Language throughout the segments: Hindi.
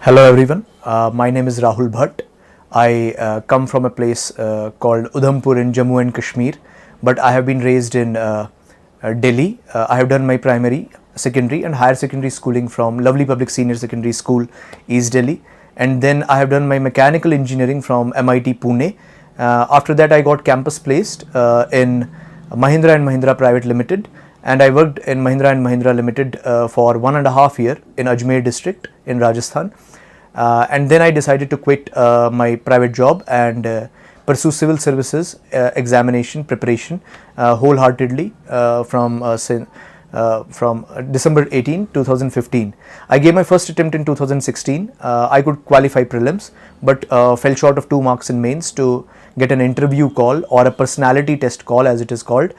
Hello everyone, my name is Rahul Bhatt. I come from a place called Udhampur in Jammu and Kashmir, but I have been raised in Delhi. I have done my primary, secondary and higher secondary schooling from Lovely Public Senior Secondary School, East Delhi, and then I have done my mechanical engineering from MIT Pune. After that I got campus placed in Mahindra and Mahindra Private Limited, and I worked in Mahindra and Mahindra Limited for 1.5 years in Ajmer district in Rajasthan. And then I decided to quit my private job and pursue civil services examination preparation wholeheartedly from December 18, 2015. I gave my first attempt in 2016. I could qualify prelims, but fell short of 2 marks in mains to get an interview call or a personality test call, as it is called.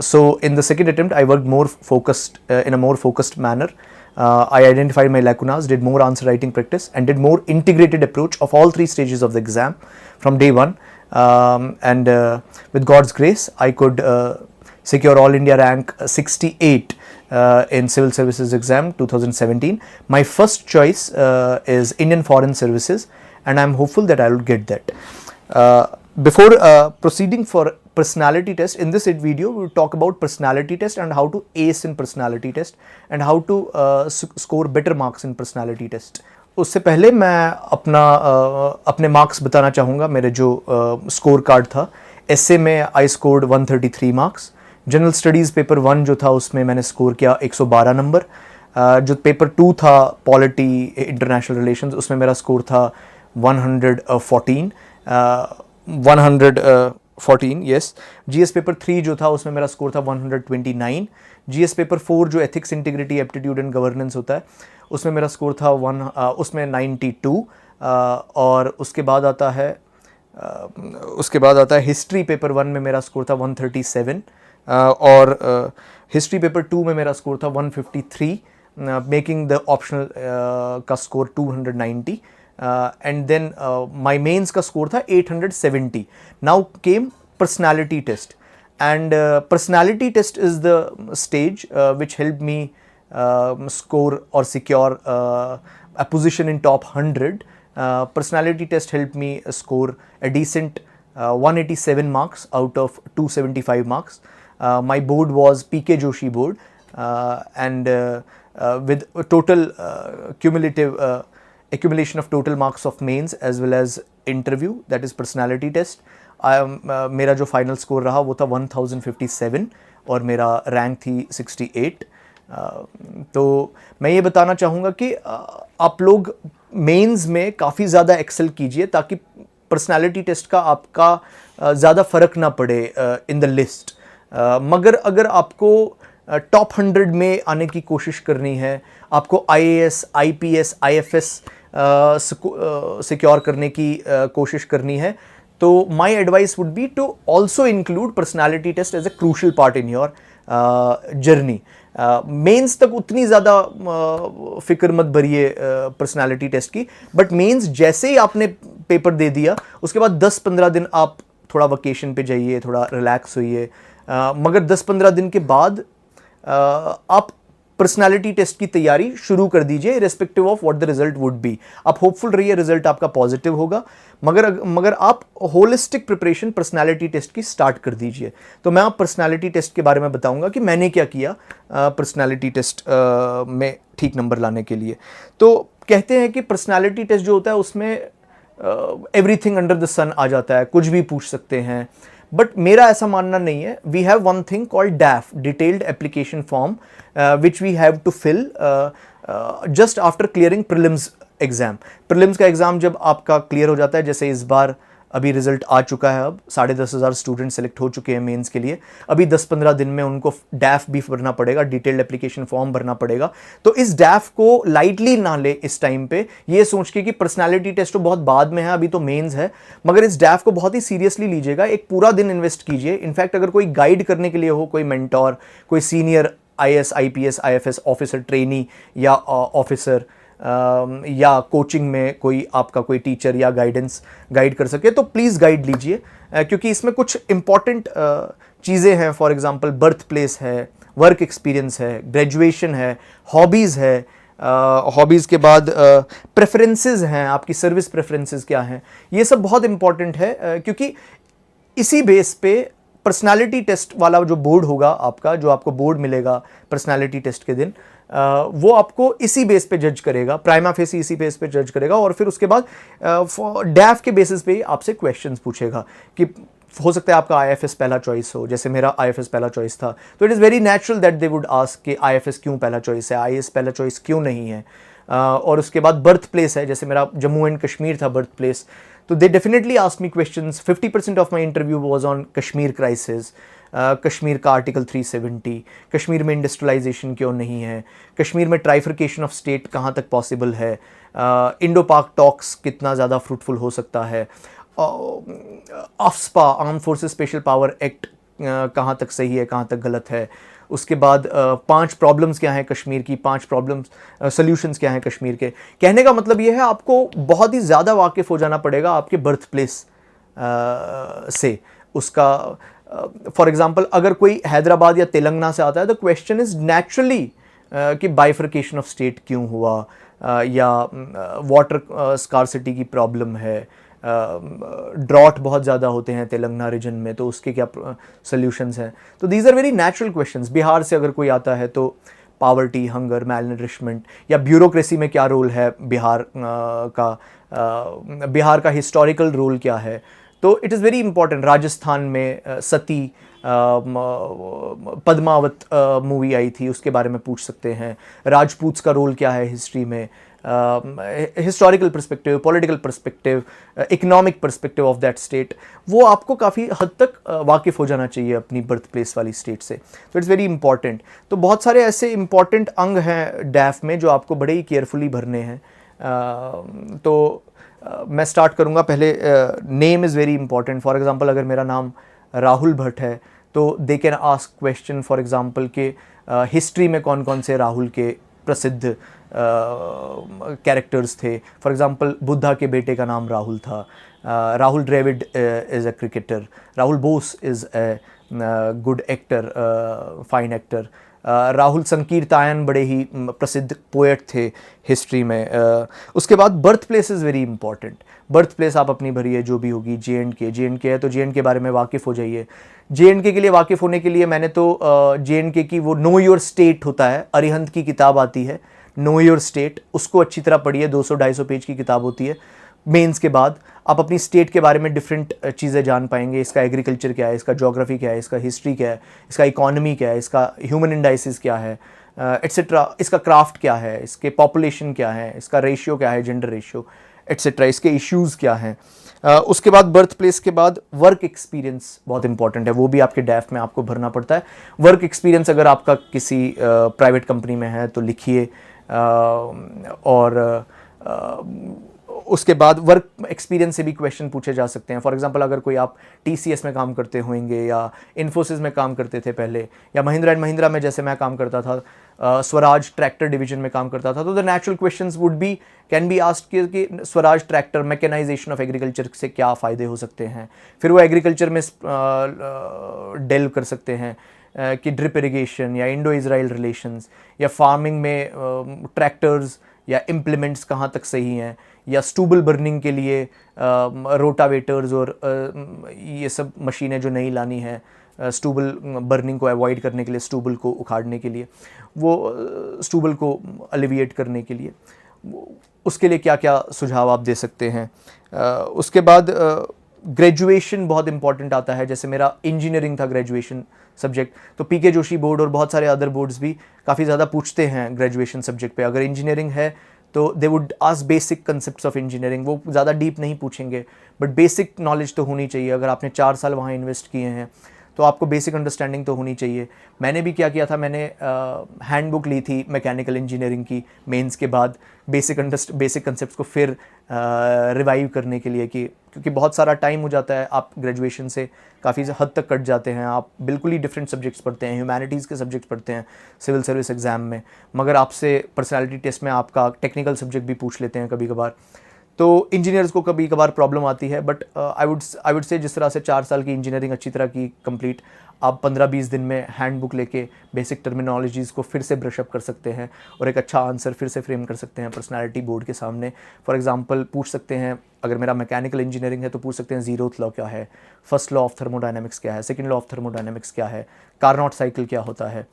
So in the second attempt, I worked more focused in a more focused manner. I identified my lacunas, did more answer writing practice, and did more integrated approach of all 3 stages of the exam from day one. And with God's grace, I could secure All India rank 68 in Civil Services exam 2017. My first choice is Indian Foreign Services, and I am hopeful that I will get that. Before proceeding for personality test, in this video we will talk about personality test and how to ace in personality test and how to score better marks in personality test. उससे पहले मैं अपने मार्क्स बताना चाहूँगा. मेरे जो स्कोर कार्ड था, एसए में I scored 133 marks. General studies paper 1 जो था उसमें मैंने स्कोर किया 112 नंबर. जो पेपर 2 था पॉलिटी इंटरनेशनल रिलेशंस, उसमें मेरा स्कोर था 114 यस. जीएस पेपर 3 जो था उसमें मेरा स्कोर था 129. जीएस पेपर 4 जो ethics integrity aptitude and governance होता है उसमें मेरा स्कोर था उसमें 92. और उसके बाद आता है हिस्ट्री पेपर 1 में मेरा स्कोर था 137. और हिस्ट्री पेपर 2 में मेरा स्कोर था 153, मेकिंग द ऑप्शनल का score 290. And then my mains का स्कोर था 870. Now came personality test, and personality test is the stage which helped me score or secure a position in top 100. Personality test helped me score a decent 187 marks out of 275 marks. My board was PK Joshi board, and with a total cumulative accumulation of total marks of mains as well as interview, that is personality test, मेरा जो फाइनल स्कोर रहा वो था 1057 और मेरा रैंक थी 68. तो मैं ये बताना चाहूँगा कि आप लोग मेंस में काफ़ी ज़्यादा एक्सेल कीजिए ताकि पर्सनालिटी टेस्ट का आपका ज़्यादा फ़र्क ना पड़े इन द लिस्ट. मगर अगर आपको टॉप 100 में आने की कोशिश करनी है, आपको IAS, IPS, IFS सिक्योर करने की कोशिश करनी है, तो my advice would be to also include personality test as a crucial part in your journey. Mains तक उतनी ज़्यादा फिक्र मत भरिए पर्सनैलिटी टेस्ट की, बट मेंस जैसे ही आपने पेपर दे दिया उसके बाद 10-15 दिन आप थोड़ा वकेशन पे जाइए, थोड़ा रिलैक्स होइए. मगर 10-15 दिन के बाद आप पर्सनालिटी टेस्ट की तैयारी शुरू कर दीजिए, irrespective of what the result would be. आप होपफुल रहिए, रिजल्ट आपका पॉजिटिव होगा. मगर आप होलिस्टिक प्रिपरेशन पर्सनालिटी टेस्ट की स्टार्ट कर दीजिए. तो मैं आप पर्सनालिटी टेस्ट के बारे में बताऊंगा कि मैंने क्या किया पर्सनालिटी टेस्ट में ठीक नंबर लाने के लिए. तो कहते हैं कि पर्सनालिटी टेस्ट जो होता है उसमें एवरीथिंग अंडर द सन आ जाता है, कुछ भी पूछ सकते हैं. बट मेरा ऐसा मानना नहीं है. We have one thing called DAF, detailed application form, which we have to fill just after clearing prelims exam. Prelims का एग्ज़ाम जब आपका क्लियर हो जाता है, जैसे इस बार अभी रिजल्ट आ चुका है, अब 10,500 स्टूडेंट सेलेक्ट हो चुके हैं मेंस के लिए. अभी 10-15 दिन में उनको डैफ भी भरना पड़ेगा, डिटेल्ड एप्लीकेशन फॉर्म भरना पड़ेगा. तो इस डैफ को लाइटली ना ले इस टाइम पे, ये सोच के कि पर्सनालिटी टेस्ट तो बहुत बाद में है, अभी तो मेंस है. मगर इस डैफ को बहुत ही सीरियसली लीजिएगा, एक पूरा दिन इन्वेस्ट कीजिए. इनफैक्ट अगर कोई गाइड करने के लिए हो, कोई मेंटोर, कोई senior IAS, IPS, IFS officer, trainee या ऑफिसर, या कोचिंग में कोई आपका कोई टीचर या गाइड कर सके, तो प्लीज़ गाइड लीजिए. क्योंकि इसमें कुछ इंपॉर्टेंट चीज़ें हैं. फॉर एग्जांपल बर्थ प्लेस है, वर्क एक्सपीरियंस है, ग्रेजुएशन है, हॉबीज़ है, हॉबीज़ के बाद प्रेफरेंसेस हैं, आपकी सर्विस प्रेफरेंसेस क्या हैं, ये सब बहुत इंपॉर्टेंट है क्योंकि इसी बेस पे पर्सनालिटी टेस्ट वाला जो बोर्ड होगा आपका, जो आपको बोर्ड मिलेगा पर्सनालिटी टेस्ट के दिन, वो आपको इसी बेस पे जज करेगा, प्राइमा फेसी इसी बेस पे जज करेगा, और फिर उसके बाद डैफ के बेसिस पे ही आपसे क्वेश्चंस पूछेगा कि हो सकता है आपका आईएफएस पहला चॉइस हो, जैसे मेरा आईएफएस पहला चॉइस था, तो it is very natural that they would ask कि आईएफएस क्यों पहला चॉइस है, आईएएस पहला चॉइस क्यों नहीं है। और उसके बाद बर्थ प्लेस है, जैसे मेरा जम्मू एंड कश्मीर था बर्थ प्लेस, तो they definitely ask me questions. 50% of my interview was on Kashmir crisis, Kashmir का आर्टिकल 370, कश्मीर में इंडस्ट्रियलाइजेशन क्यों नहीं है, कश्मीर में ट्राइफर्केशन ऑफ स्टेट कहाँ तक पॉसिबल है, इंडो पाक टॉक्स कितना ज़्यादा फ्रूटफुल हो सकता है, AFSPA arm forces special power act कहाँ तक सही है, कहाँ तक गलत है। उसके बाद 5 प्रॉब्लम्स क्या हैं कश्मीर की, 5 प्रॉब्लम्स सॉल्यूशंस क्या हैं कश्मीर के। कहने का मतलब ये है आपको बहुत ही ज़्यादा वाकिफ़ हो जाना पड़ेगा आपके बर्थ प्लेस से। उसका फॉर एग्जांपल अगर कोई हैदराबाद या तेलंगाना से आता है तो क्वेश्चन इज नेचुरली कि बाइफर्केशन ऑफ स्टेट क्यों हुआ, या वाटर स्कार्सिटी की प्रॉब्लम है, ड्रॉट बहुत ज़्यादा होते हैं तेलंगाना रीजन में, तो उसके क्या सॉल्यूशंस हैं। तो these are very natural questions. Bihar से अगर कोई आता है तो पावर्टी, हंगर, मैलन्यूट्रिशमेंट या ब्यूरोक्रेसी में क्या रोल है बिहार बिहार का हिस्टोरिकल रोल क्या है। तो it is very important. Rajasthan में सती पद्मावत मूवी आई थी, उसके बारे में पूछ सकते हैं। राजपूत्स का रोल क्या है हिस्ट्री में, historical perspective, political perspective, economic perspective of that state, वो आपको काफ़ी हद तक वाकिफ़ हो जाना चाहिए अपनी बर्थ प्लेस वाली स्टेट से। तो इट्स वेरी इंपॉर्टेंट। तो बहुत सारे ऐसे इंपॉर्टेंट अंग हैं डैफ में जो आपको बड़े ही केयरफुली भरने हैं। तो मैं स्टार्ट करूँगा। पहले name is very important. For example अगर मेरा नाम राहुल भट्ट है तो they can ask question for example के हिस्ट्री में कौन कौन से राहुल के प्रसिद्ध कैरेक्टर्स थे। फॉर एग्जांपल बुद्धा के बेटे का नाम राहुल था। Rahul Dravid is a cricketer. Rahul Bose is a good actor, fine actor. Rahul Sankrityayan बड़े ही प्रसिद्ध पोएट थे हिस्ट्री में। उसके बाद birth place is very important. Birth place आप अपनी भरिए जो भी होगी। जे.एंड.के है तो जे.एंड.के के बारे में वाकिफ़ हो जाइए। जे.एंड.के के लिए वाकिफ़ होने के लिए मैंने तो जे.एंड.के की वो नो योर स्टेट होता है, अरिहंत की किताब आती है नो योर स्टेट, उसको अच्छी तरह पढ़िए। 200-250 पेज की किताब होती है। मेंस के बाद आप अपनी स्टेट के बारे में डिफरेंट चीज़ें जान पाएंगे। इसका एग्रीकल्चर क्या है, इसका ज्योग्राफी क्या है, इसका हिस्ट्री क्या है, इसका इकोनॉमी क्या है, इसका ह्यूमन इंडाइसिस क्या है, एट्सेट्रा, इसका क्राफ्ट क्या है, इसके पॉपुलेशन क्या है, इसका रेशियो क्या है, जेंडर रेशियो, एट्सेट्रा, इसके इश्यूज़ क्या हैं। उसके बाद बर्थ प्लेस के बाद वर्क एक्सपीरियंस बहुत इंपॉर्टेंट है, वो भी आपके डैफ में आपको भरना पड़ता है। वर्क एक्सपीरियंस अगर आपका किसी प्राइवेट कंपनी में है तो लिखिए। और उसके बाद वर्क एक्सपीरियंस से भी क्वेश्चन पूछे जा सकते हैं। फॉर एग्जांपल अगर कोई आप टीसीएस में काम करते होंगे या इन्फोसिस में काम करते थे पहले, या महिंद्रा एंड महिंद्रा में जैसे मैं काम करता था, स्वराज ट्रैक्टर डिवीजन में काम करता था, तो the natural questions would be can be asked कि Swaraj tractor mechanisation of agriculture से क्या फ़ायदे हो सकते हैं। फिर वो एग्रीकल्चर में डेल्व कर सकते हैं कि ड्रिप इरिगेशन या इंडो इज़राइल रिलेशंस, या फार्मिंग में ट्रैक्टर्स या इम्प्लीमेंट्स कहाँ तक सही हैं, या स्टूबल बर्निंग के लिए रोटावेटर्स और ये सब मशीनें जो नई लानी है स्टूबल बर्निंग को अवॉइड करने के लिए, स्टूबल को उखाड़ने के लिए, वो स्टूबल को अलिविएट करने के लिए, उसके लिए क्या क्या सुझाव आप दे सकते हैं। उसके बाद ग्रेजुएशन बहुत इंपॉर्टेंट आता है। जैसे मेरा इंजीनियरिंग था ग्रेजुएशन सब्जेक्ट, तो पीके जोशी बोर्ड और बहुत सारे अदर बोर्ड्स भी काफ़ी ज़्यादा पूछते हैं ग्रेजुएशन सब्जेक्ट पे। अगर इंजीनियरिंग है तो they would ask basic concepts of engineering. वो ज़्यादा डीप नहीं पूछेंगे, बट बेसिक नॉलेज तो होनी चाहिए। अगर आपने 4 साल वहाँ इन्वेस्ट किए हैं तो आपको बेसिक अंडरस्टैंडिंग तो होनी चाहिए। मैंने भी क्या किया था, मैंने हैंडबुक ली थी मैकेनिकल इंजीनियरिंग की मेंस के बाद, बेसिक कंसेप्ट्स को फिर रिवाइव करने के लिए, कि क्योंकि बहुत सारा टाइम हो जाता है, आप ग्रेजुएशन से काफ़ी हद तक कट जाते हैं, आप बिल्कुल ही डिफरेंट सब्जेक्ट्स पढ़ते हैं, ह्यूमैनिटीज़ के सब्जेक्ट्स पढ़ते हैं सिविल सर्विस एग्ज़ाम में, मगर आपसे पर्सनैलिटी टेस्ट में आपका टेक्निकल सब्जेक्ट भी पूछ लेते हैं कभी कभार। तो इंजीनियर्स को कभी कभार प्रॉब्लम आती है, बट आई वुड से जिस तरह से 4 साल की इंजीनियरिंग अच्छी तरह की कंप्लीट, आप 15-20 दिन में हैंडबुक लेके बेसिक टर्मिनोलॉजीज़ को फिर से ब्रशअप कर सकते हैं और एक अच्छा आंसर फिर से फ्रेम कर सकते हैं पर्सनालिटी बोर्ड के सामने। फॉर एग्जांपल पूछ सकते हैं, अगर मेरा मैकेनिकल इंजीनियरिंग है तो पूछ सकते हैं ज़ीरोथ लॉ क्या है, फर्स्ट लॉ ऑफ थर्मोडायनेमिक्स क्या है, सेकंड लॉ ऑफ थर्मोडायनेमिक्स क्या है, कार्नोट साइकिल क्या होता है,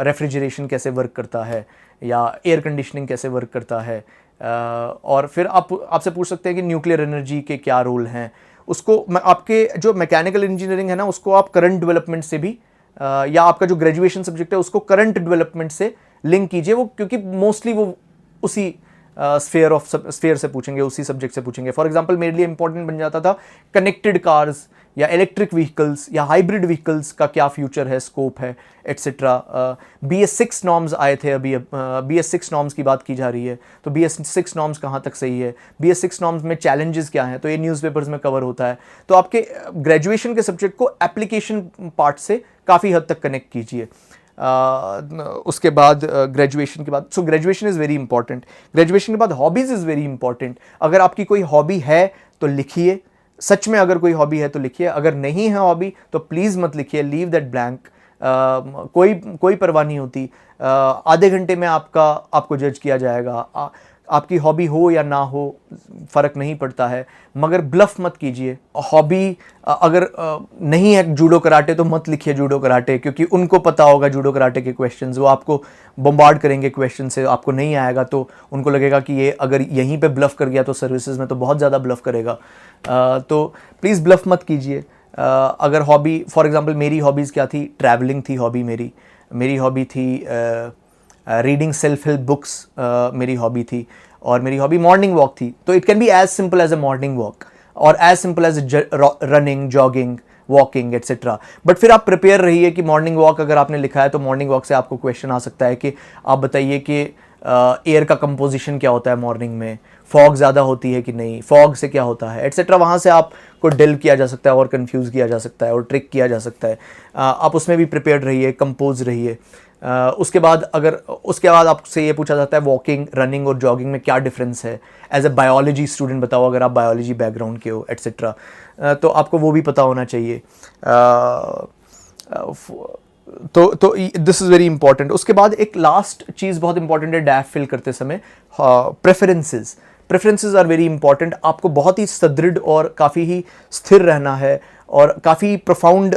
रेफ्रिजरेशन कैसे वर्क करता है, या एयर कंडीशनिंग कैसे वर्क करता है। और फिर आपसे पूछ सकते हैं कि न्यूक्लियर एनर्जी के क्या रोल हैं। उसको आपके जो मैकेनिकल इंजीनियरिंग है ना, उसको आप करंट डेवलपमेंट से भी या आपका जो ग्रेजुएशन सब्जेक्ट है उसको करंट डेवलपमेंट से लिंक कीजिए, वो क्योंकि मोस्टली वो उसी स्फेयर से पूछेंगे, उसी सब्जेक्ट से पूछेंगे। फॉर एग्जांपल मेरे लिए इंपॉर्टेंट बन जाता था कनेक्टेड कार्स या इलेक्ट्रिक व्हीकल्स या हाइब्रिड व्हीकल्स का क्या फ्यूचर है, स्कोप है, एट्सेट्रा। BS6 नॉर्म्स आए थे अभी, BS6 नॉर्म्स की बात की जा रही है, तो BS6 नॉर्म्स कहाँ तक सही है, BS6 नॉर्म्स में चैलेंजेस क्या हैं, तो ये न्यूज़पेपर्स में कवर होता है। तो आपके ग्रेजुएशन के सब्जेक्ट को एप्लीकेशन पार्ट से काफ़ी हद तक कनेक्ट कीजिए। उसके बाद ग्रेजुएशन के बाद, so graduation is very important. Graduation के बाद हॉबीज़ इज़ वेरी इंपॉर्टेंट। अगर आपकी कोई हॉबी है तो लिखिए, सच में अगर कोई हॉबी है तो लिखिए, अगर नहीं है हॉबी तो प्लीज़ मत लिखिए, लीव दैट ब्लैंक। कोई परवाह नहीं होती। आधे घंटे में आपको जज किया जाएगा। आपकी हॉबी हो या ना हो फ़र्क नहीं पड़ता है, मगर ब्लफ मत कीजिए। हॉबी अगर नहीं है जूडो कराटे तो मत लिखिए जूडो कराटे, क्योंकि उनको पता होगा जूडो कराटे के क्वेश्चंस, वो आपको बम्बार्ड करेंगे क्वेश्चन से। आपको नहीं आएगा तो उनको लगेगा कि ये अगर यहीं पे ब्लफ कर गया तो सर्विसेज में तो बहुत ज़्यादा ब्लफ करेगा। तो प्लीज़ ब्लफ मत कीजिए। अगर हॉबी, फॉर एग्जांपल मेरी हॉबीज़ क्या थी, ट्रैवलिंग थी हॉबी मेरी हॉबी थी रीडिंग सेल्फ हेल्प बुक्स, मेरी हॉबी थी, और मेरी हॉबी मॉर्निंग वॉक थी। तो it can be as simple as a morning walk और as simple as running, jogging, walking etcetera. But फिर आप प्रिपेयर रहिए कि मॉर्निंग वॉक अगर आपने लिखा है तो मॉर्निंग वॉक से आपको क्वेश्चन आ सकता है कि आप बताइए कि एयर का कंपोजिशन क्या होता है मॉर्निंग में, फॉग ज़्यादा होती है कि नहीं, फॉग से क्या होता है एट्सेट्रा। वहाँ से आपको डिल किया जा सकता है और कंफ्यूज किया जा सकता है और ट्रिक किया जा सकता है। आप उसमें भी प्रिपेयर्ड रहिए, कंपोज रहिए। उसके बाद आपसे ये पूछा जाता है वॉकिंग, रनिंग और जॉगिंग में क्या डिफरेंस है, एज ए बायोलॉजी स्टूडेंट बताओ, अगर आप बायोलॉजी बैकग्राउंड के हो एट्सेट्रा, तो आपको वो भी पता होना चाहिए। तो दिस इज़ वेरी इंपॉर्टेंट। उसके बाद एक लास्ट चीज़ बहुत इंपॉर्टेंट है डैफ फिल करते समय, प्रेफरेंसेस आर वेरी इंपॉर्टेंट। आपको बहुत ही सुदृढ़ और काफ़ी ही स्थिर रहना है और काफ़ी प्रोफाउंड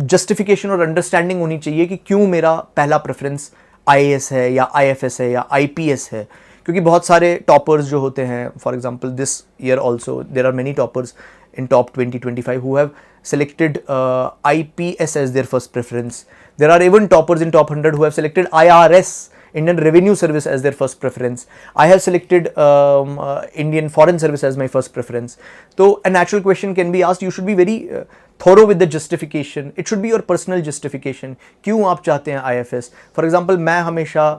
जस्टिफिकेशन और अंडरस्टैंडिंग होनी चाहिए कि क्यों मेरा पहला प्रेफरेंस IAS है या IFS है या IPS है। क्योंकि बहुत सारे टॉपर्स जो होते हैं, for example this year also there are many toppers in top 2025 who have selected IPS as their first preference. There are even toppers in top 100 who have selected IRS, Indian Revenue Service, as their first preference. I have selected Indian Foreign Service as my first preference. So a natural question can be asked. You should be very thorough with the justification. It should be your personal justification. क्यों आप चाहते हैं IFS? For example, मैं हमेशा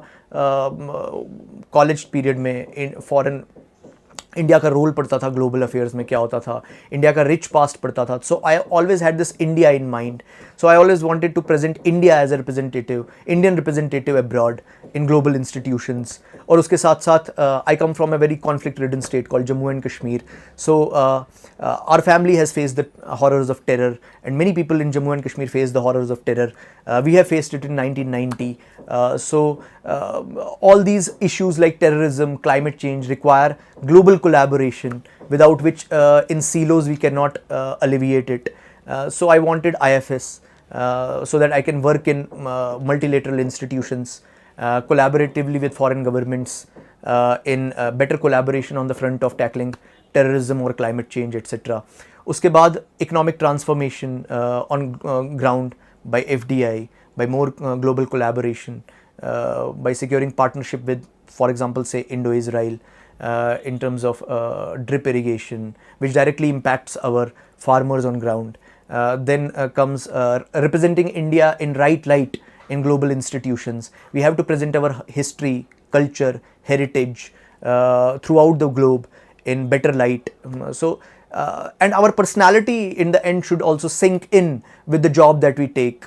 कॉलेज पीरियड में फॉरेन इंडिया का रोल पढ़ता था, ग्लोबल अफेयर्स में क्या होता था, इंडिया का रिच पास्ट पढ़ता था। So I always had this India in mind. So I always wanted to present India as a representative, Indian representative abroad in global institutions. और उसके साथ साथ I come from a very conflict ridden state called Jammu and Kashmir. So our family has faced the horrors of terror and many people in Jammu and Kashmir face the horrors of terror. We have faced it in 1990. So all these issues like terrorism, climate change require global collaboration, without which in silos we cannot alleviate it. So I wanted IFS so that I can work in multilateral institutions, collaboratively with foreign governments, in better collaboration on the front of tackling terrorism or climate change, etc. उसके बाद economic transformation on ground by FDI, by more global collaboration, by securing partnership with, for example, say Indo-Israel, in terms of drip irrigation, which directly impacts our farmers on ground. Then comes representing India in right light in global institutions. We have to present our history, culture, heritage throughout the globe in better light. And our personality in the end should also sink in with the job that we take.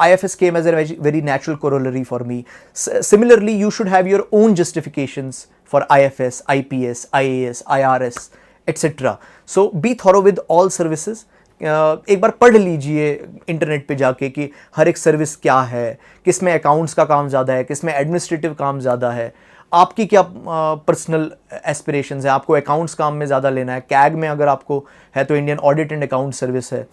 IFS came as a very natural corollary for me. Similarly, you should have your own justifications for IFS, IPS, IAS, IRS, etc. So be thorough with all services. एक बार पढ़ लीजिए इंटरनेट पे जाके कि हर एक सर्विस क्या है, किस में अकाउंट्स का काम ज़्यादा है, किस में एडमिनिस्ट्रेटिव काम ज़्यादा है, आपकी क्या पर्सनल एस्पिरेशंस है, आपको अकाउंट्स काम में ज़्यादा लेना है, कैग में अगर आपको है तो Indian audit and account service है,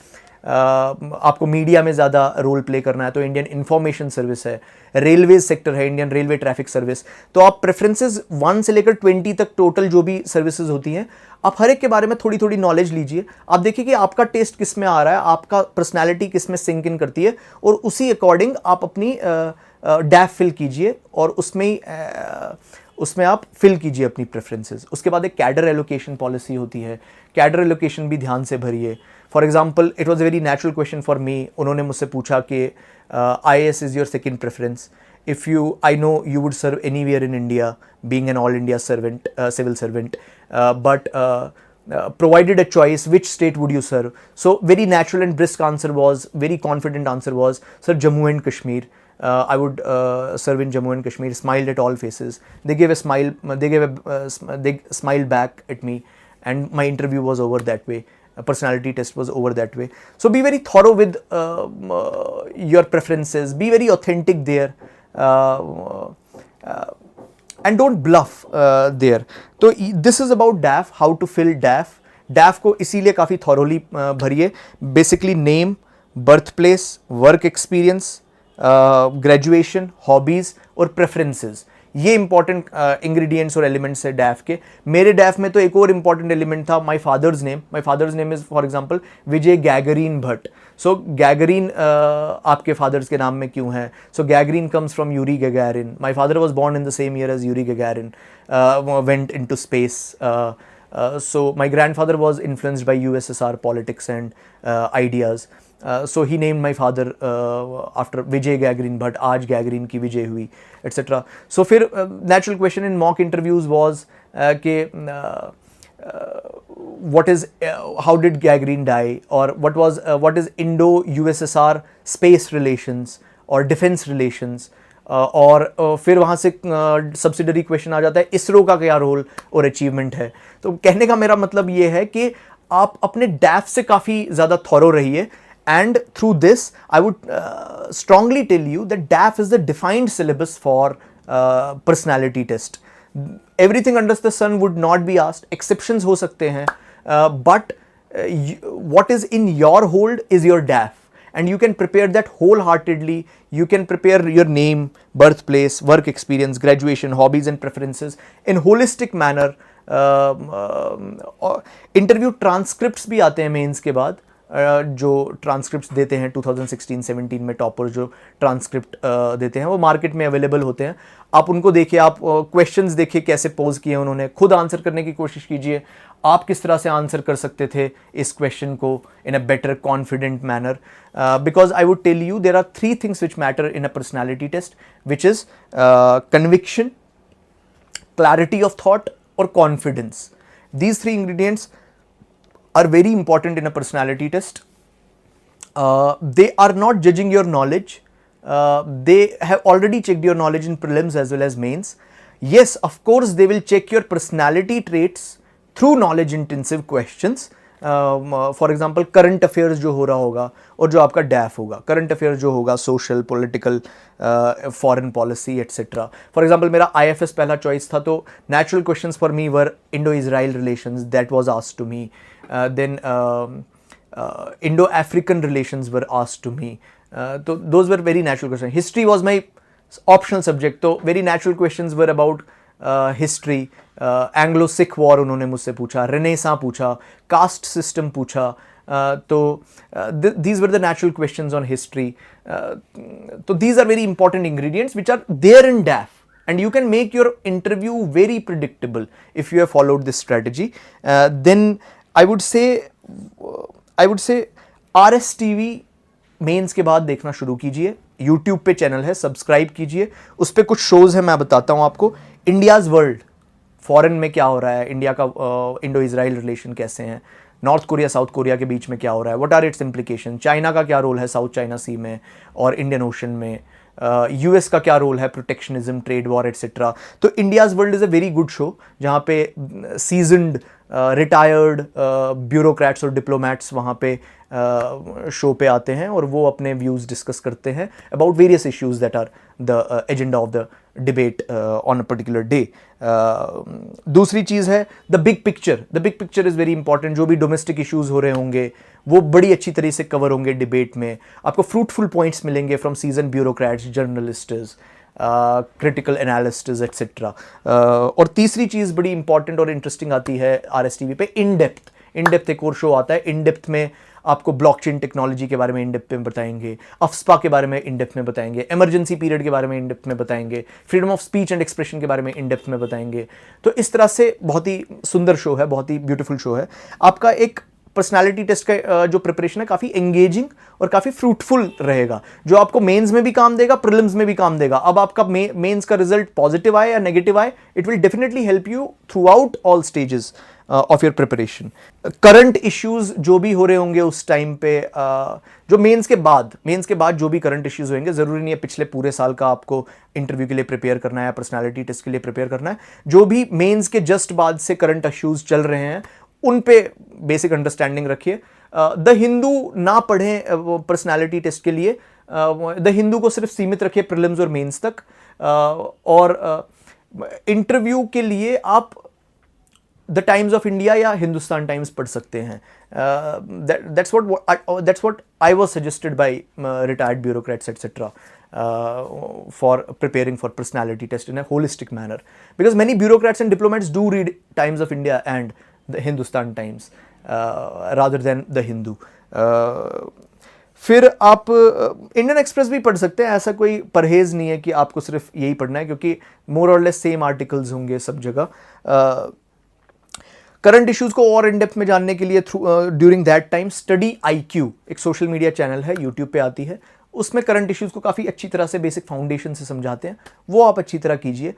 आपको मीडिया में ज़्यादा रोल प्ले करना है तो इंडियन इंफॉर्मेशन सर्विस है, रेलवे सेक्टर है इंडियन रेलवे ट्रैफिक सर्विस। तो आप प्रेफरेंसेस 1 से लेकर 20 तक टोटल जो भी सर्विसेज होती हैं, आप हर एक के बारे में थोड़ी थोड़ी नॉलेज लीजिए। आप देखिए कि आपका टेस्ट किस में आ रहा है, आपका पर्सनैलिटी किस में सिंक इन करती है, और उसी अकॉर्डिंग आप अपनी डैफ फिल कीजिए और उसमें आप फिल कीजिए अपनी प्रेफरेंसेस। उसके बाद एक कैडर एलोकेशन पॉलिसी होती है, कैडर एलोकेशन भी ध्यान से भरिए। For example it was a very natural question for me, उन्होंने मुझसे पूछा कि IAS is your second preference, if you I know you would serve anywhere in India being an all India servant, civil servant, but provided a choice, which state would you serve? So very natural and brisk answer was, very confident answer was, sir, Jammu and Kashmir. I would serve in Jammu and Kashmir. Smiled at all faces. They gave a smile. They smiled back at me, and my interview was over that way. A personality test was over that way. So be very thorough with your preferences. Be very authentic there. And don't bluff there. तो this is about DAF, how to fill DAF. DAF को इसीलिए काफ़ी thoroughly भरिए। Basically name, birthplace, work experience, graduation, hobbies और preferences, ये इंपॉर्टेंट इंग्रेडिएंट्स और एलिमेंट्स है डैफ के। मेरे डैफ में तो एक और इंपॉर्टेंट एलिमेंट था, my father's name. My father's name is for example Vijay Gagarin Bhatt. So Gagarin आपके फादर्स के नाम में क्यों है? So Gagarin comes from Yuri Gagarin. My father was born in the same year as Yuri Gagarin went into space. So my grandfather was influenced by USSR politics and ideas. So he named my father after Vijay Gagarin Bhatt, आज Gagarin की विजय हुई, etc. So फिर natural question in mock interviews was कि how did Gagarin die, or what is Indo-USSR space relations or defense relations. और फिर वहाँ से सब्सिडरी क्वेश्चन आ जाता है, इसरो का क्या रोल और अचीवमेंट है। तो कहने का मेरा मतलब ये है कि आप अपने डैफ से काफ़ी ज़्यादा थॉरो रहिए, and through this I would strongly tell you that DAF is the defined syllabus for personality test. Everything under the sun would not be asked, exceptions हो सकते हैं, but what is in your hold is your DAF, and you can prepare that wholeheartedly. You can prepare your name, birthplace, work experience, graduation, hobbies and preferences in holistic manner. Interview transcripts भी आते हैं मेंस के बाद, जो ट्रांसक्रिप्ट्स देते हैं 2016-17 में टॉपर जो ट्रांसक्रिप्ट देते हैं वो मार्केट में अवेलेबल होते हैं। आप उनको देखिए, आप क्वेश्चंस देखिए कैसे पोज किए उन्होंने, खुद आंसर करने की कोशिश कीजिए, आप किस तरह से आंसर कर सकते थे इस क्वेश्चन को in a better confident manner. Because I would tell you there are 3 things which matter in a personality test, which is conviction, clarity of thought और confidence. These 3 ingredients are very important in a personality test. They are not judging your knowledge. They have already checked your knowledge in prelims as well as mains. Yes, of course, they will check your personality traits through knowledge intensive questions. For example current affairs जो हो रहा होगा और जो आपका डैफ होगा, करंट अफेयर्स जो होगा social, political, foreign policy etcetera. For example मेरा IFS पहला चॉइस था, तो natural questions for me were Indo Israel relations, that was asked to me. Then Indo African relations were asked to me. तो those were very natural question. History was my optional subject, तो very natural questions were about history. Anglo Sikh war उन्होंने मुझसे पूछा, रेनेसां पूछा, कास्ट सिस्टम पूछा। तो these were the natural questions on history. तो these are very important ingredients which are there in DAF, and you can make your interview very predictable if you have followed this strategy. Then I would say RSTV mains के बाद देखना शुरू कीजिए। यूट्यूब पे चैनल है, सब्सक्राइब कीजिए, उस पर कुछ शोज़ हैं, मैं बताता हूँ आपको। इंडियाज़ वर्ल्ड, फॉरेन में क्या हो रहा है, इंडिया का इंडो इजराइल रिलेशन कैसे हैं, नॉर्थ कोरिया साउथ कोरिया के बीच में क्या हो रहा है, what are its implication, China का क्या रोल है साउथ चाइना सी में और इंडियन ओशन में, यूएस का क्या रोल है, प्रोटेक्शनिज्म, ट्रेड वॉर एटसेट्रा। तो India's world is a very good show जहाँ पे सीजन्ड रिटायर्ड ब्यूरोक्रेट्स और डिप्लोमैट्स वहाँ पे शो पे आते हैं और वो अपने व्यूज़ डिस्कस करते हैं about various issues that are the agenda of the debate on a particular day. दूसरी चीज़ है the big picture. The big picture is very important. जो भी डोमेस्टिक इश्यूज़ हो रहे होंगे वो बड़ी अच्छी तरह से कवर होंगे डिबेट में। आपको फ्रूटफुल पॉइंट्स मिलेंगे from season bureaucrats, journalists, critical analysts etcetera. और तीसरी चीज़ बड़ी इंपॉर्टेंट और इंटरेस्टिंग आती है RSTV पे, इन डेप्थ एक और शो आता है। इन डेप्थ में आपको ब्लॉकचेन टेक्नोलॉजी के बारे में इन डेप्थ में बताएंगे, अफ्स्पा के बारे में इन डेप्थ में बताएंगे, इमरजेंसी पीरियड के बारे में इन डेप्थ में बताएंगे, freedom of speech and expression के बारे में इन डेप्थ में बताएंगे। तो इस तरह से बहुत ही सुंदर शो है, बहुत ही ब्यूटीफुल शो है। आपका एक पर्सनालिटी टेस्ट का जो प्रिपरेशन है काफ़ी एंगेजिंग और काफ़ी फ्रूटफुल रहेगा, जो आपको मेंस में भी काम देगा, प्रीलिम्स में भी काम देगा। अब आपका मेंस का रिजल्ट पॉजिटिव आए या नेगेटिव आए, it will definitely help you through out all stages of your preparation. Current issues जो भी हो रहे होंगे उस टाइम पे, जो मेंस के बाद जो भी करंट इश्यूज होंगे, ज़रूरी नहीं है पिछले पूरे साल का आपको इंटरव्यू के लिए प्रिपेयर करना है या पर्सनालिटी टेस्ट के लिए प्रिपेयर करना है। जो भी मेंस के जस्ट बाद से करंट इश्यूज चल रहे हैं उन पे बेसिक अंडरस्टैंडिंग रखिए। द हिंदू ना पढ़ें पर्सनालिटी टेस्ट के लिए, द हिंदू को सिर्फ सीमित रखिए प्रीलिम्स और मेंस तक। और इंटरव्यू के लिए आप द टाइम्स ऑफ इंडिया या हिंदुस्तान टाइम्स पढ़ सकते हैं। That's what I was suggested by retired bureaucrats etcetera for preparing for personality test in a holistic manner, because many bureaucrats and diplomats do read Times of India and the Hindustan Times rather than the Hindu. फिर आप इंडियन एक्सप्रेस भी पढ़ सकते हैं, ऐसा कोई परहेज़ नहीं है कि आपको सिर्फ यही पढ़ना है, क्योंकि मोर और लेस सेम आर्टिकल्स होंगे सब जगह। करंट इश्यूज़ को और इन डेप्थ में जानने के लिए during that time study IQ एक सोशल मीडिया चैनल है, यूट्यूब पे आती है, उसमें करंट इश्यूज़ को काफ़ी अच्छी तरह से बेसिक फाउंडेशन से समझाते हैं, वो आप अच्छी तरह कीजिए।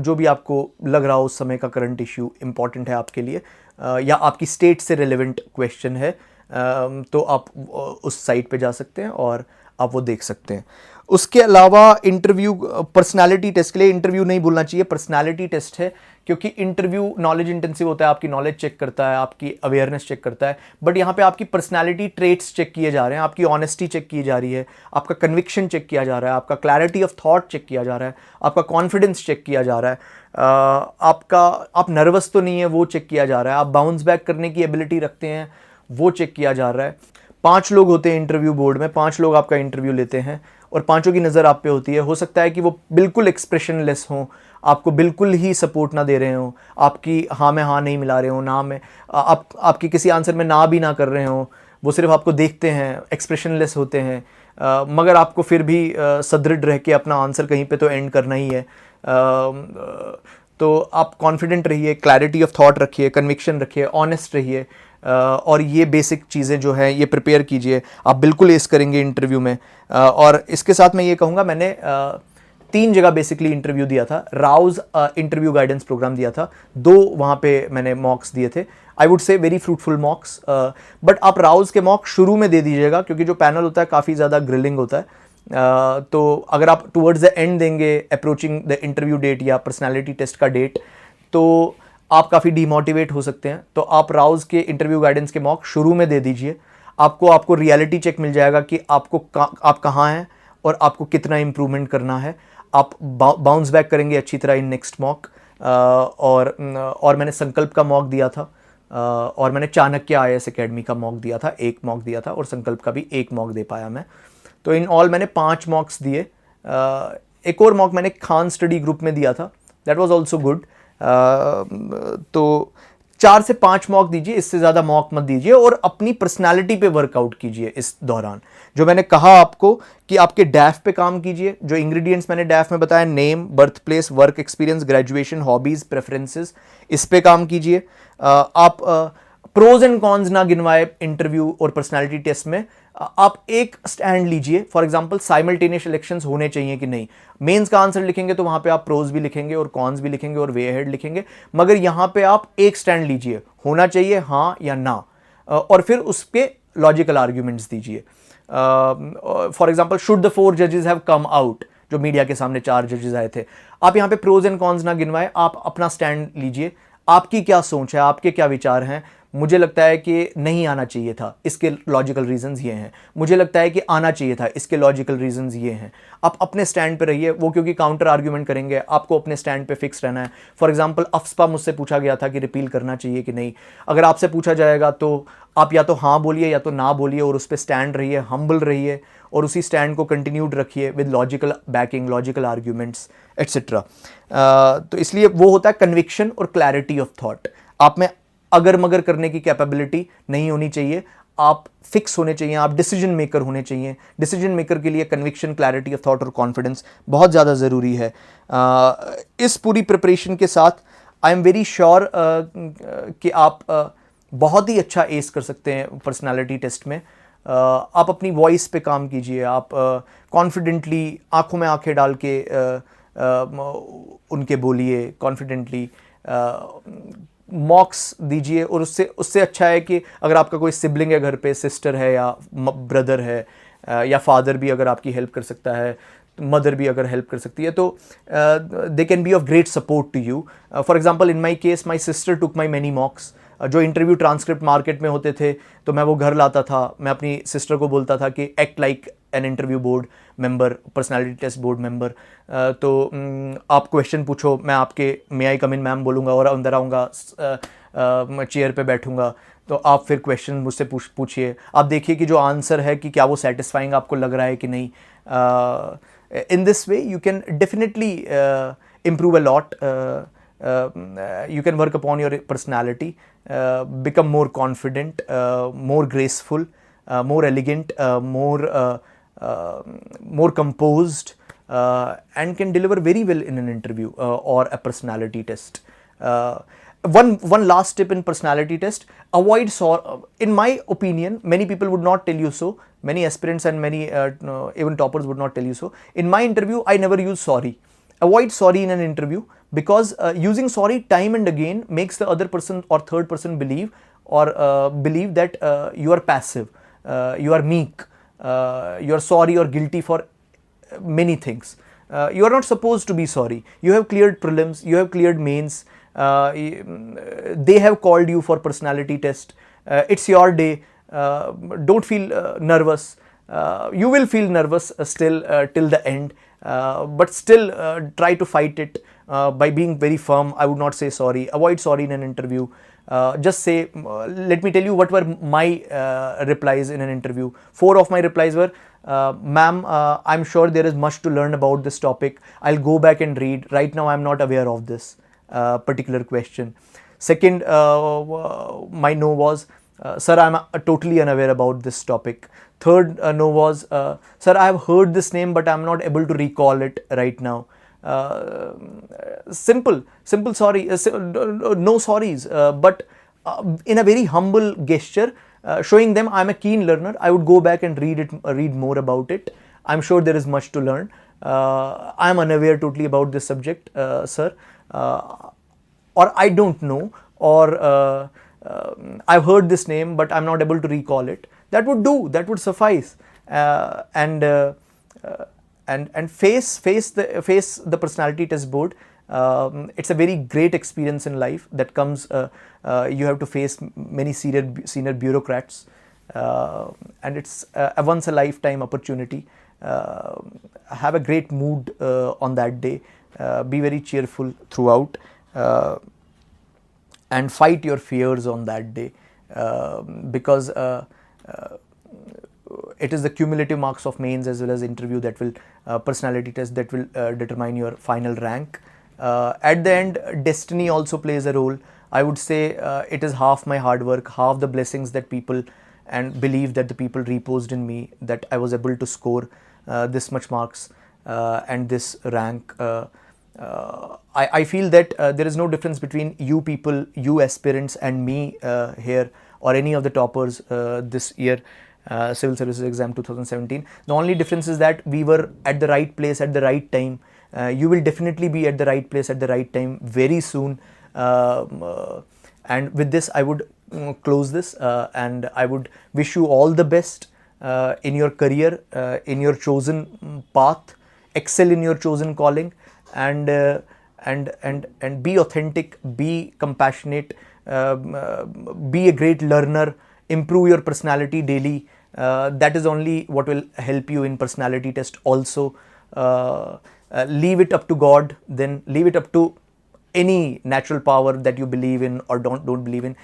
जो भी आपको लग रहा हो उस समय का करंट इश्यू इंपॉर्टेंट है आपके लिए, या आपकी स्टेट से रिलेवेंट क्वेश्चन है, तो आप उस साइट पे जा सकते हैं और आप वो देख सकते हैं। उसके अलावा इंटरव्यू, पर्सनालिटी टेस्ट के लिए इंटरव्यू नहीं भूलना चाहिए, पर्सनालिटी टेस्ट है, क्योंकि इंटरव्यू नॉलेज इंटेंसिव होता है, आपकी नॉलेज चेक करता है, आपकी अवेयरनेस चेक करता है, बट यहाँ पे आपकी पर्सनालिटी ट्रेट्स चेक किए जा रहे हैं, आपकी ऑनेस्टी चेक की जा रही है, आपका कन्विक्शन चेक किया जा रहा है, आपका क्लैरिटी ऑफ थॉट चेक किया जा रहा है, आपका कॉन्फिडेंस चेक किया जा रहा है, आप नर्वस तो नहीं है वो चेक किया जा रहा है, आप बाउंस बैक करने की एबिलिटी रखते हैं वो चेक किया जा रहा है। 5 लोग होते हैं इंटरव्यू बोर्ड में, 5 लोग आपका इंटरव्यू लेते हैं और 5 की नज़र आप पे होती है। हो सकता है कि वो बिल्कुल एक्सप्रेशनलेस हों, आपको बिल्कुल ही सपोर्ट ना दे रहे हों, आपकी हाँ में हाँ नहीं मिला रहे हों, ना में आपकी किसी आंसर में ना भी ना कर रहे हों, वो सिर्फ आपको देखते हैं, एक्सप्रेशनलेस होते हैं, मगर आपको फिर भी सदृढ़ रह के अपना आंसर कहीं पे तो एंड करना ही है। तो आप कॉन्फिडेंट रहिए, क्लैरिटी ऑफ थॉट रखिए, कन्विक्शन रखिए, ऑनेस्ट रहिए, और ये बेसिक चीज़ें जो हैं ये प्रिपेयर कीजिए, आप बिल्कुल एस करेंगे इंटरव्यू में। और इसके साथ मैं ये कहूँगा, मैंने 3 जगह बेसिकली इंटरव्यू दिया था। राउज इंटरव्यू गाइडेंस प्रोग्राम दिया था, 2 वहाँ पे मैंने मॉक्स दिए थे, I would say very fruitful मॉक्स। But आप राउज के मॉक शुरू में दे दीजिएगा, क्योंकि जो पैनल होता है काफ़ी ज़्यादा ग्रिलिंग होता है। तो अगर आप टुवर्ड्स द एंड देंगे, अप्रोचिंग द इंटरव्यू डेट या पर्सनैलिटी टेस्ट का डेट, तो आप काफ़ी डीमोटिवेट हो सकते हैं। तो आप राउज के इंटरव्यू गाइडेंस के मॉक शुरू में दे दीजिए, आपको रियलिटी चेक मिल जाएगा कि आप कहाँ हैं और आपको कितना इम्प्रूवमेंट करना है। आप बाउंस बैक करेंगे अच्छी तरह इन नेक्स्ट मॉक। और मैंने संकल्प का मॉक दिया था, और मैंने चाणक्य IAS अकेडमी का मॉक दिया था, 1 मॉक दिया था, और संकल्प का भी 1 मॉक दे पाया मैं। तो इन ऑल मैंने 5 मॉक्स दिए। एक और मॉक मैंने खान स्टडी ग्रुप में दिया था, दैट वाज आल्सो गुड। तो 4 से 5 मॉक दीजिए, इससे ज़्यादा मॉक मत दीजिए, और अपनी पर्सनालिटी पे वर्कआउट कीजिए इस दौरान। जो मैंने कहा आपको कि आपके डैफ पे काम कीजिए, जो इंग्रेडिएंट्स मैंने डैफ में बताया, name, birth place, work experience, graduation, hobbies, preferences, इस पे काम कीजिए। आप प्रोज एंड कॉन्स ना गिनवाए इंटरव्यू और पर्सनालिटी टेस्ट में, आप एक स्टैंड लीजिए। फॉर एग्जांपल साइमल्टेनियस इलेक्शंस होने चाहिए कि नहीं। मेंस का आंसर लिखेंगे तो वहां पे आप प्रोज भी लिखेंगे और कॉन्स भी लिखेंगे और वे अहेड लिखेंगे, मगर यहां पे आप एक स्टैंड लीजिए, होना चाहिए हाँ या ना, और फिर उस पे लॉजिकल आर्ग्यूमेंट्स दीजिए। फॉर एग्जाम्पल, शुड द 4 जजेस हैव कम आउट, जो मीडिया के सामने 4 जजेस आए थे, आप यहाँ पे प्रोज एंड कॉन्स ना गिनवाए, आप अपना स्टैंड लीजिए, आपकी क्या सोच है, आपके क्या विचार हैं। मुझे लगता है कि नहीं आना चाहिए था, इसके लॉजिकल रीजंस ये हैं। मुझे लगता है कि आना चाहिए था, इसके लॉजिकल रीजंस ये हैं। आप अपने स्टैंड पे रहिए, वो क्योंकि काउंटर आर्ग्यूमेंट करेंगे, आपको अपने स्टैंड पे फिक्स रहना है। फॉर एग्जांपल, अफ्स्पा मुझसे पूछा गया था कि रिपील करना चाहिए कि नहीं। अगर आपसे पूछा जाएगा तो आप या तो हाँ बोलिए या तो ना बोलिए, और उस पर स्टैंड रहिए, हम्बल रहिए, और उसी स्टैंड को कंटिन्यूड रखिए with logical banking, logical arguments etcetera. तो इसलिए वो होता है कन्विक्शन और क्लैरिटी ऑफ थॉट। आप में अगर मगर करने की कैपेबिलिटी नहीं होनी चाहिए, आप फिक्स होने चाहिए, आप डिसीजन मेकर होने चाहिए। डिसीजन मेकर के लिए कन्विक्शन, क्लैरिटी ऑफ थॉट और कॉन्फिडेंस बहुत ज़्यादा ज़रूरी है। इस पूरी प्रिपरेशन के साथ आई एम वेरी श्योर कि आप बहुत ही अच्छा एस कर सकते हैं पर्सनालिटी टेस्ट में। आप अपनी वॉइस पे काम कीजिए, आप कॉन्फिडेंटली आंखों में आंखें डाल के उनके बोलिए, कॉन्फिडेंटली मॉक्स दीजिए। और उससे उससे अच्छा है कि अगर आपका कोई सिबलिंग है घर पे, सिस्टर है या ब्रदर है या फादर भी अगर आपकी हेल्प कर सकता है, मदर भी अगर हेल्प कर सकती है, तो they can be of great support to you. For example, in my case my sister took my many mocks. जो इंटरव्यू ट्रांसक्रिप्ट मार्केट में होते थे तो मैं वो घर लाता था, मैं अपनी सिस्टर को बोलता था कि act like an interview board member, personality test board member. तो आप क्वेश्चन पूछो, मैं आपके मे आई कम इन मैम बोलूँगा और अंदर आऊँगा, चेयर पे बैठूँगा, तो आप फिर क्वेश्चन मुझसे पूछिए, आप देखिए कि जो आंसर है कि क्या वो सेटिस्फाइंग आपको लग रहा है कि नहीं। In this way you can definitely improve a lot. You can work upon your personality, become more confident, more graceful, more elegant, more composed, and can deliver very well in an interview or a personality test. One last tip in personality test: avoid in my opinion, many people would not tell you so. Many aspirants and many even toppers would not tell you so. In my interview, I never use sorry. Avoid sorry in an interview, because using sorry time and again makes the other person or third person believe that you are passive, you are meek, you are sorry or guilty for many things. You are not supposed to be sorry. You have cleared prelims, you have cleared mains, they have called you for personality test. It's your day. Don't feel nervous. You will feel nervous still till the end, but still try to fight it by being very firm. I would not say sorry. Avoid sorry in an interview. Just say, let me tell you what were my replies in an interview. 4 of my replies were, ma'am, I'm sure there is much to learn about this topic. I'll go back and read. Right now I'm not aware of this particular question. Second, my no was, sir, I'm totally unaware about this topic. Third no was, sir, I have heard this name but I'm not able to recall it right now. Simple sorry, no sorries, but in a very humble gesture, showing them I'm a keen learner. I would go back and read more about it. I'm sure there is much to learn. I'm unaware totally about this subject, sir, or I don't know, or I've heard this name but I'm not able to recall it. That would do. That would suffice. And face the personality test board. It's a very great experience in life that comes. You have to face many senior bureaucrats, and it's a once a lifetime opportunity. Have a great mood on that day. Be very cheerful throughout, and fight your fears on that day, because it is the cumulative marks of mains as well as interview that will personality test that will determine your final rank. At the end, destiny also plays a role. I would say it is half my hard work, half the blessings that people and believe that the people reposed in me, that I was able to score this much marks and this rank. I feel that there is no difference between you people, you aspirants, and me here, or any of the toppers this year, Civil Services Exam 2017. The only difference is that we were at the right place at the right time. You will definitely be at the right place at the right time very soon. And with this, I would close this, and I would wish you all the best. in your career, in your chosen path, excel in your chosen calling, and be authentic, be compassionate, be a great learner, improve your personality daily. That is only what will help you in personality test also. Leave it up to God, then leave it up to any natural power that you believe in or don't believe in.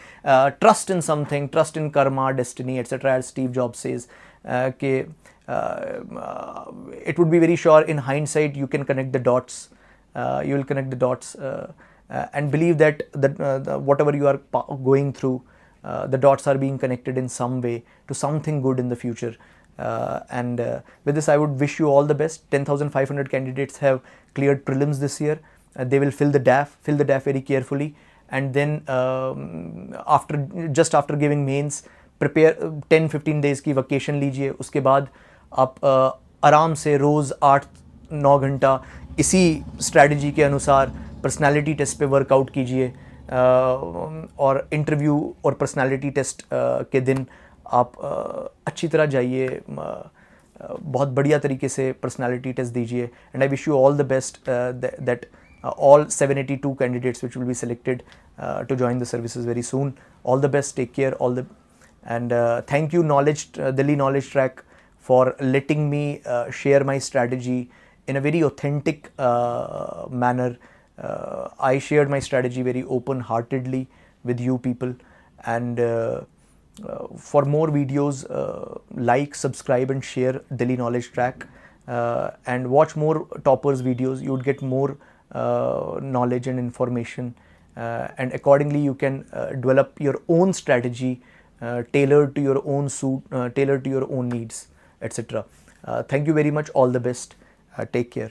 Trust in something, trust in karma, destiny, etc. As Steve Jobs says, it would be very sure in hindsight you can connect the dots. You will connect the dots and believe that whatever you are going through, the dots are being connected in some way to something good in the future. And with this, I would wish you all the best. 10,500 candidates have cleared prelims this year. They will fill the DAF very carefully, and then just after giving mains, prepare 10-15 days की vacation लीजिए. उसके बाद आप आराम से रोज़ 8-9 घंटा इसी स्ट्रैटेजी के अनुसार पर्सनालिटी टेस्ट पे वर्कआउट कीजिए, और इंटरव्यू और पर्सनालिटी टेस्ट के दिन आप अच्छी तरह जाइए, बहुत बढ़िया तरीके से पर्सनालिटी टेस्ट दीजिए. And I wish you all the best that all 782 candidates which will be selected to join the services very soon. All the best, take care, and thank you Delhi Knowledge Track for letting me share my strategy in a very authentic manner. I shared my strategy very open-heartedly with you people, and for more videos, like, subscribe and share Delhi Knowledge Track, and watch more toppers videos. You would get more knowledge and information, and accordingly you can develop your own strategy tailored to your own tailored to your own needs, etc. Thank you very much. All the best. Take care.